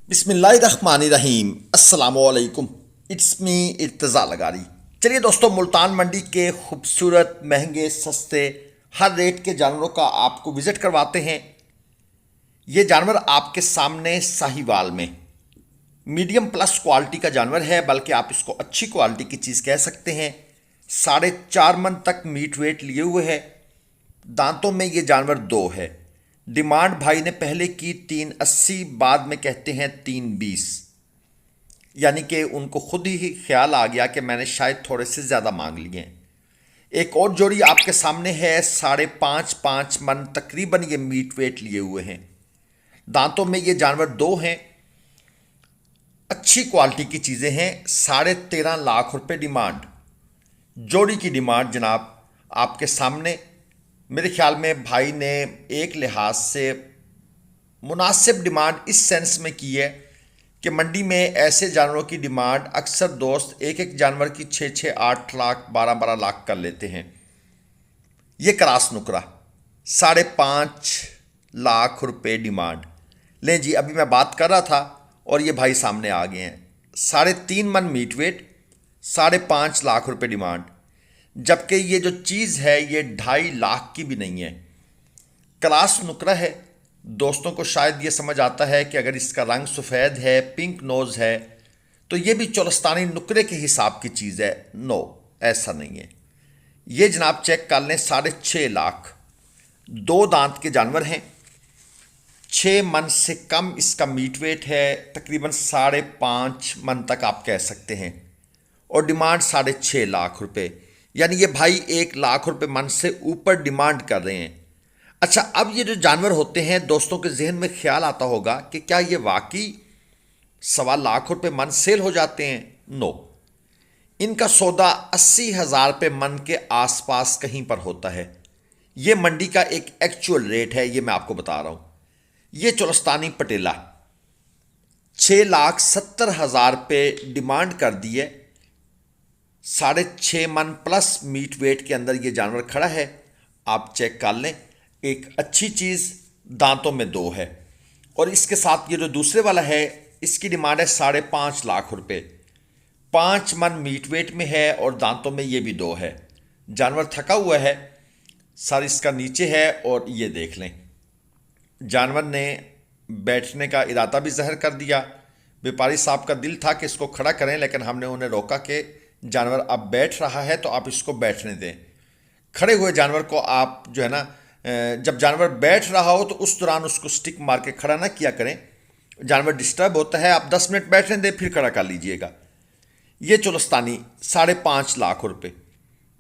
बिस्मिल्लाहिर्रहमानिर्रहीम अस्सलामुअलैकुम। It's me Irtaza लगारी। चलिए दोस्तों, मुल्तान मंडी के खूबसूरत महंगे सस्ते हर रेट के जानवरों का आपको विज़िट करवाते हैं। ये जानवर आपके सामने साहिवाल में मीडियम प्लस क्वालिटी का जानवर है, बल्कि आप इसको अच्छी क्वालिटी की चीज़ कह सकते हैं। 4.5 मन तक मीट वेट लिए हुए है। दांतों में ये जानवर दो है। डिमांड भाई ने पहले की 380, बाद में कहते हैं 320, यानी कि उनको खुद ही ख्याल आ गया कि मैंने शायद थोड़े से ज़्यादा मांग लिए। एक और जोड़ी आपके सामने है, 5.5 मन तकरीबन ये मीट वेट लिए हुए हैं। दांतों में ये जानवर दो हैं। अच्छी क्वालिटी की चीज़ें हैं। 13.5 लाख रुपए डिमांड, जोड़ी की डिमांड जनाब आपके सामने। मेरे ख्याल में भाई ने एक लिहाज से मुनासिब डिमांड इस सेंस में की है कि मंडी में ऐसे जानवरों की डिमांड अक्सर दोस्त एक एक जानवर की 6-6, 8 लाख, 12-12 लाख कर लेते हैं। ये क्रास नुकरा 5.5 लाख रुपए डिमांड। लें जी, अभी मैं बात कर रहा था और ये भाई सामने आ गए हैं। 3.5 मन मीट वेट, 5.5 लाख रुपए डिमांड। जबकि ये जो चीज़ है ये 2.5 लाख की भी नहीं है। क्लास नुकरा है। दोस्तों को शायद ये समझ आता है कि अगर इसका रंग सफ़ेद है, पिंक नोज़ है, तो ये भी चोलस्तानी नुकरे के हिसाब की चीज़ है। नो, ऐसा नहीं है। ये जनाब चेक कर लें, 6.5 लाख। दो दांत के जानवर हैं। 6 मन से कम इसका मीट वेट है, तकरीबन 5.5 मन तक आप कह सकते हैं। और डिमांड 6.5 लाख रुपए, यानी ये भाई 1 लाख रुपए मन से ऊपर डिमांड कर रहे हैं। अच्छा, अब ये जो जानवर होते हैं, दोस्तों के जहन में ख्याल आता होगा कि क्या ये वाकई 1.25 लाख रुपए मन सेल हो जाते हैं? नो, इनका सौदा 80,000 रुपये मन के आसपास कहीं पर होता है। ये मंडी का एक एक्चुअल रेट है, ये मैं आपको बता रहा हूं। ये चोलस्तानी पटेला 6,70,000 रुपये डिमांड कर दी है। 6.5 मन प्लस मीट वेट के अंदर ये जानवर खड़ा है। आप चेक कर लें, एक अच्छी चीज़। दांतों में दो है। और इसके साथ ये जो दूसरे वाला है, इसकी डिमांड है 5.5 लाख रुपए। 5 मन मीट वेट में है और दांतों में ये भी दो है। जानवर थका हुआ है, सर इसका नीचे है, और ये देख लें जानवर ने बैठने का इरादा भी ज़ाहिर कर दिया। व्यापारी साहब का दिल था कि इसको खड़ा करें, लेकिन हमने उन्हें रोका कि जानवर अब बैठ रहा है तो आप इसको बैठने दें। खड़े हुए जानवर को आप जो है ना, जब जानवर बैठ रहा हो तो उस दौरान उसको स्टिक मार के खड़ा ना किया करें। जानवर डिस्टर्ब होता है। आप 10 मिनट बैठने दें, फिर खड़ा कर लीजिएगा। ये चोलस्तानी 5.5 लाख रुपए।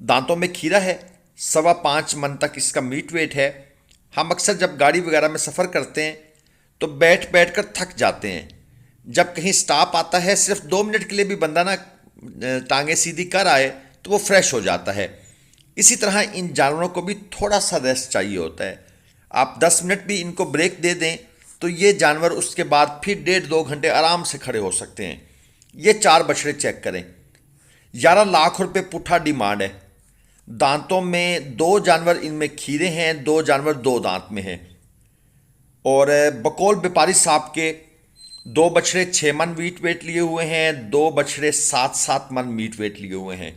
दांतों में खीरा है। 5.25 मन तक इसका मीट वेट है। हम अक्सर जब गाड़ी वगैरह में सफ़र करते हैं तो बैठ बैठ कर थक जाते हैं। जब कहीं स्टॉप आता है, सिर्फ 2 मिनट के लिए भी बंदा ना टांगे सीधी कर आए तो वो फ्रेश हो जाता है। इसी तरह इन जानवरों को भी थोड़ा सा रेस्ट चाहिए होता है। आप 10 मिनट भी इनको ब्रेक दे दें तो ये जानवर उसके बाद फिर 1.5-2 घंटे आराम से खड़े हो सकते हैं। ये 4 बछड़े चेक करें। 11 लाख रुपए पुट्ठा डिमांड है। दांतों में दो जानवर इनमें खीरे हैं, दो जानवर दो दांत में हैं। और बकौल व्यापारी साहब के दो बछड़े 6 मन मीट वेट लिए हुए हैं, दो बछड़े 7-7 मन मीट वेट लिए हुए हैं।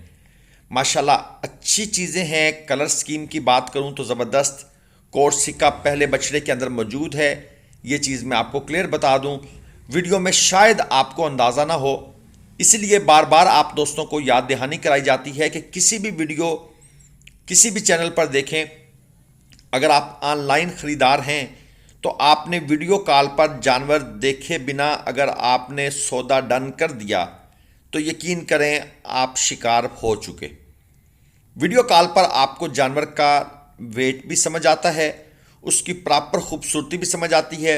माशाल्लाह अच्छी चीज़ें हैं। कलर स्कीम की बात करूं तो ज़बरदस्त कोट सिक्का पहले बछड़े के अंदर मौजूद है। ये चीज़ मैं आपको क्लियर बता दूं, वीडियो में शायद आपको अंदाज़ा ना हो, इसलिए बार बार आप दोस्तों को याद दहानी कराई जाती है कि किसी भी वीडियो किसी भी चैनल पर देखें, अगर आप ऑनलाइन ख़रीदार हैं तो आपने वीडियो कॉल पर जानवर देखे बिना अगर आपने सौदा डन कर दिया तो यकीन करें आप शिकार हो चुके। वीडियो कॉल पर आपको जानवर का वेट भी समझ आता है, उसकी प्रॉपर खूबसूरती भी समझ आती है,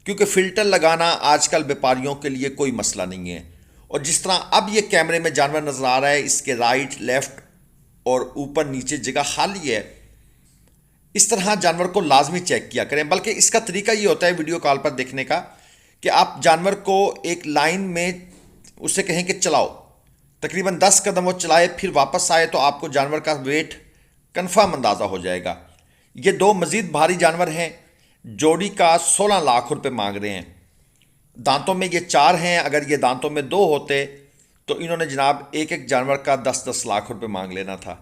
क्योंकि फ़िल्टर लगाना आजकल व्यापारियों के लिए कोई मसला नहीं है। और जिस तरह अब ये कैमरे में जानवर नज़र आ रहा है, इसके राइट लेफ़्ट और ऊपर नीचे जगह खाली है, इस तरह जानवर को लाजमी चेक किया करें। बल्कि इसका तरीका ये होता है वीडियो कॉल पर देखने का कि आप जानवर को एक लाइन में उसे कहें कि चलाओ, तकरीबन 10 कदम वो चलाए, फिर वापस आए तो आपको जानवर का वेट कन्फर्म अंदाज़ा हो जाएगा। ये दो मज़ीद भारी जानवर हैं। जोड़ी का 16 लाख रुपए मांग रहे हैं। दांतों में ये 4 हैं, अगर ये दांतों में 2 होते तो इन्होंने जनाब एक एक जानवर का 10-10 लाख रुपए मांग लेना था।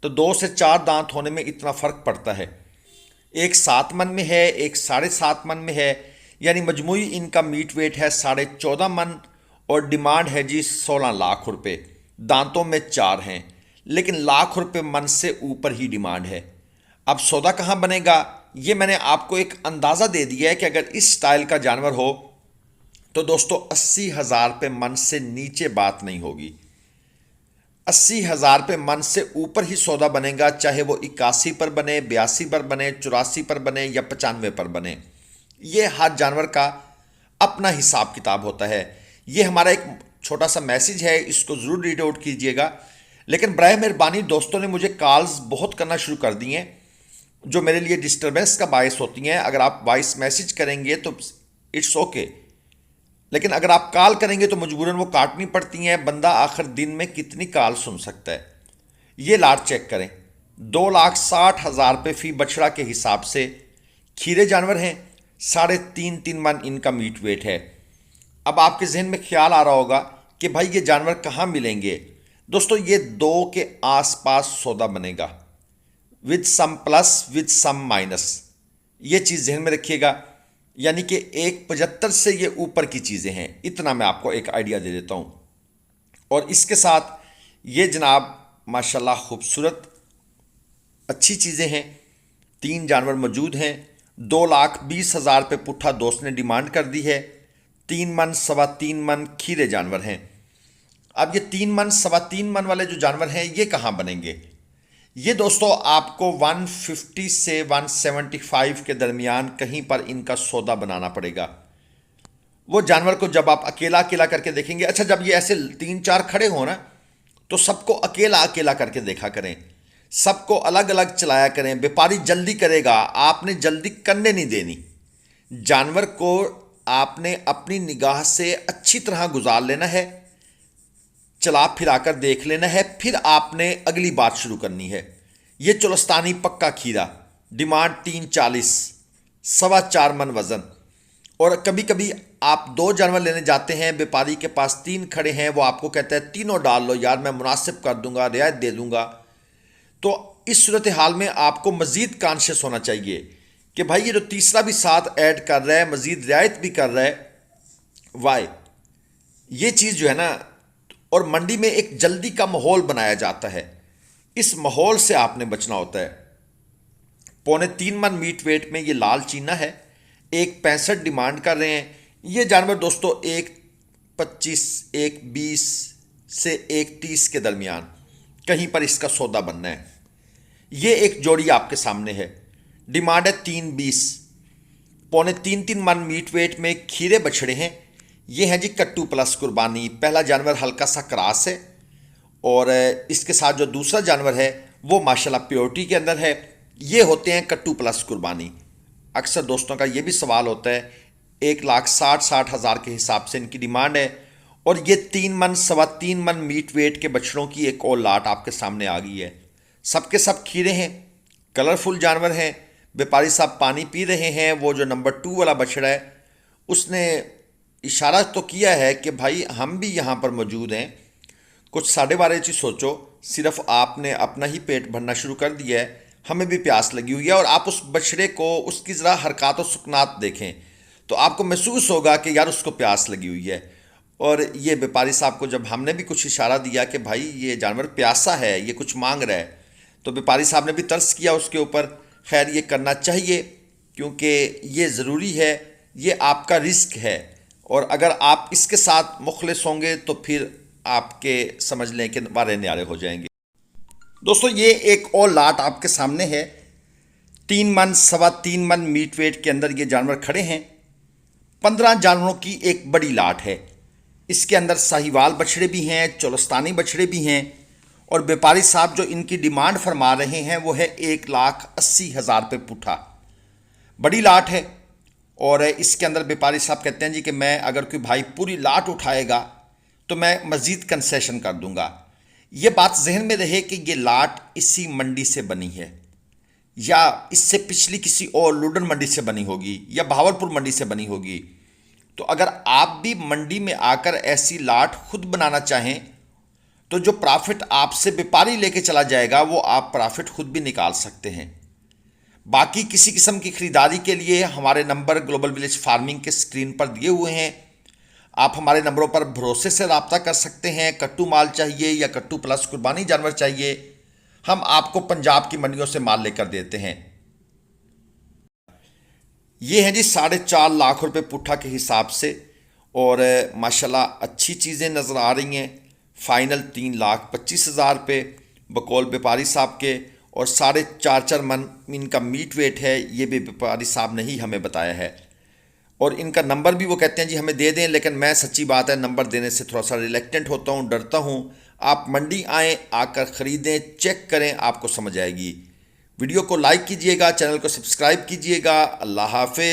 तो 2 से 4 दांत होने में इतना फ़र्क पड़ता है। एक 7 मन में है, एक 7.5 मन में है, यानी मजमूई इनका मीट वेट है 14.5 मन और डिमांड है जी 16 लाख रुपए। दांतों में 4 हैं, लेकिन लाख रुपए मन से ऊपर ही डिमांड है। अब सौदा कहाँ बनेगा, ये मैंने आपको एक अंदाज़ा दे दिया है कि अगर इस स्टाइल का जानवर हो तो दोस्तों 80,000 रुपये मन से नीचे बात नहीं होगी। 80,000 रुपये मन से ऊपर ही सौदा बनेगा, चाहे वो 81 पर बने, 82 पर बने, 84 पर बने या 95 पर बने। ये हर जानवर का अपना हिसाब किताब होता है। ये हमारा एक छोटा सा मैसेज है, इसको ज़रूर रीड आउट कीजिएगा। लेकिन बराए मेहरबानी दोस्तों ने मुझे कॉल्स बहुत करना शुरू कर दी हैं, जो मेरे लिए डिस्टर्बेंस का बायस होती हैं। अगर आप वॉइस मैसेज करेंगे तो इट्स ओके, लेकिन अगर आप कॉल करेंगे तो मजबूरन वो काटनी पड़ती हैं। बंदा आखिर दिन में कितनी कॉल सुन सकता है। ये लाट चेक करें, 2,60,000 रुपये फी बछड़ा के हिसाब से खीरे जानवर हैं। 3.5 मन इनका मीट वेट है। अब आपके जहन में ख्याल आ रहा होगा कि भाई ये जानवर कहाँ मिलेंगे। दोस्तों ये 2 के आसपास सौदा बनेगा, with some plus with some minus. ये चीज़ जहन में रखिएगा, यानी कि 1.75 से ये ऊपर की चीज़ें हैं। इतना मैं आपको एक आइडिया दे देता हूँ। और इसके साथ ये जनाब माशाल्लाह खूबसूरत अच्छी चीज़ें हैं। 3 जानवर मौजूद हैं। 2,20,000 रुपये पुट्ठा दोस्त ने डिमांड कर दी है। 3 मन 3.25 मन खीरे जानवर हैं। अब ये 3 मन 3.25 मन वाले जो जानवर हैं ये कहाँ बनेंगे। ये दोस्तों आपको 150 से 175 के दरमियान कहीं पर इनका सौदा बनाना पड़ेगा। वो जानवर को जब आप अकेला अकेला करके देखेंगे, अच्छा जब ये ऐसे 3-4 खड़े हो ना तो सबको अकेला अकेला करके देखा करें, सबको अलग अलग चलाया करें। व्यापारी जल्दी करेगा, आपने जल्दी करने नहीं देनी। जानवर को आपने अपनी निगाह से अच्छी तरह गुजार लेना है, चला फिराकर देख लेना है, फिर आपने अगली बात शुरू करनी है। ये चोलस्तानी पक्का खीरा, डिमांड 340, 4.25 मन वजन। और कभी कभी आप 2 जानवर लेने जाते हैं, व्यापारी के पास 3 खड़े हैं, वो आपको कहता है तीनों डाल लो यार, मैं मुनासिब कर दूंगा, रियायत दे दूंगा। तो इस सूरत हाल में आपको मजीद कॉन्शियस होना चाहिए कि भाई ये जो तीसरा भी साथ ऐड कर रहा है, मजीद रियायत भी कर रहा है, वाई ये चीज़ जो है ना। और मंडी में एक जल्दी का माहौल बनाया जाता है, इस माहौल से आपने बचना होता है। 3.25 मन मीट वेट में ये लाल चीना है, 1.65 डिमांड कर रहे हैं। ये जानवर दोस्तों 1.25, 1.20 से 1.30 के दरमियान कहीं पर इसका सौदा बनना है। ये एक जोड़ी आपके सामने है, डिमांड है 3.20। 3.25 मन मीट वेट में खीरे बछड़े हैं। ये है जी कट्टू प्लस कुर्बानी। पहला जानवर हल्का सा क्रास है और इसके साथ जो दूसरा जानवर है वो माशाल्लाह प्योरिटी के अंदर है। ये होते हैं कट्टू प्लस कुर्बानी। अक्सर दोस्तों का ये भी सवाल होता है, 1,60,000 के हिसाब से इनकी डिमांड है। और ये 3 मन 3.25 मन मीट वेट के बछड़ों की एक और लाट आपके सामने आ गई है। सबके सब खीरे हैं, कलरफुल जानवर हैं। व्यापारी साहब पानी पी रहे हैं। वो जो नंबर 2 वाला बछड़ा है उसने इशारा तो किया है कि भाई हम भी यहाँ पर मौजूद हैं। कुछ 12:30 चीज़ सोचो, सिर्फ आपने अपना ही पेट भरना शुरू कर दिया है, हमें भी प्यास लगी हुई है। और आप उस बछड़े को, उसकी ज़रा हरकत और सुकनात देखें तो आपको महसूस होगा कि यार उसको प्यास लगी हुई है। और ये व्यापारी साहब को जब हमने भी कुछ इशारा दिया कि भाई ये जानवर प्यासा है, ये कुछ मांग रहा है, तो व्यापारी साहब ने भी तरस किया उसके ऊपर। खैर ये करना चाहिए क्योंकि ये ज़रूरी है, ये आपका रिस्क है। और अगर आप इसके साथ मुखलिस होंगे तो फिर आपके समझ लें कि बारे न्यारे हो जाएंगे। दोस्तों ये एक और लाट आपके सामने है। 3 मन 3.25 मन मीट वेट के अंदर ये जानवर खड़े हैं। 15 जानवरों की एक बड़ी लाट है। इसके अंदर साहिवाल बछड़े भी हैं, चोलस्तानी बछड़े भी हैं। और व्यापारी साहब जो इनकी डिमांड फरमा रहे हैं वो है 1,80,000 रुपये पुट्ठा। बड़ी लाट है। और इसके अंदर व्यापारी साहब कहते हैं जी कि मैं, अगर कोई भाई पूरी लाट उठाएगा तो मैं मज़ीद कंसेशन कर दूंगा। ये बात जहन में रहे कि ये लाट इसी मंडी से बनी है या इससे पिछली किसी और लुडन मंडी से बनी होगी या भावलपुर मंडी से बनी होगी। तो अगर आप भी मंडी में आकर ऐसी लाट खुद बनाना चाहें तो जो प्रॉफिट आपसे व्यापारी लेके चला जाएगा वो आप प्रॉफिट खुद भी निकाल सकते हैं। बाकी किसी किस्म की खरीदारी के लिए हमारे नंबर ग्लोबल विलेज फार्मिंग के स्क्रीन पर दिए हुए हैं। आप हमारे नंबरों पर भरोसे से रब्ता कर सकते हैं। कट्टू माल चाहिए या कट्टू प्लस कुर्बानी जानवर चाहिए, हम आपको पंजाब की मंडियों से माल लेकर देते हैं। ये हैं जी 4.5 लाख रुपए पुट्ठा के हिसाब से, और माशाल्लाह अच्छी चीज़ें नज़र आ रही हैं। फाइनल 3,25,000 रुपये बकौल व्यापारी साहब के, और 4.5 मन इनका मीट वेट है। ये भी व्यापारी साहब ने ही हमें बताया है, और इनका नंबर भी वो कहते हैं जी हमें दे दें, लेकिन मैं सच्ची बात है नंबर देने से थोड़ा सा रिलेक्टेंट होता हूँ, डरता हूँ। आप मंडी आएँ, आकर ख़रीदें, चेक करें, आपको समझ आएगी। वीडियो को लाइक कीजिएगा, चैनल को सब्सक्राइब कीजिएगा। अल्लाह हाफिज़।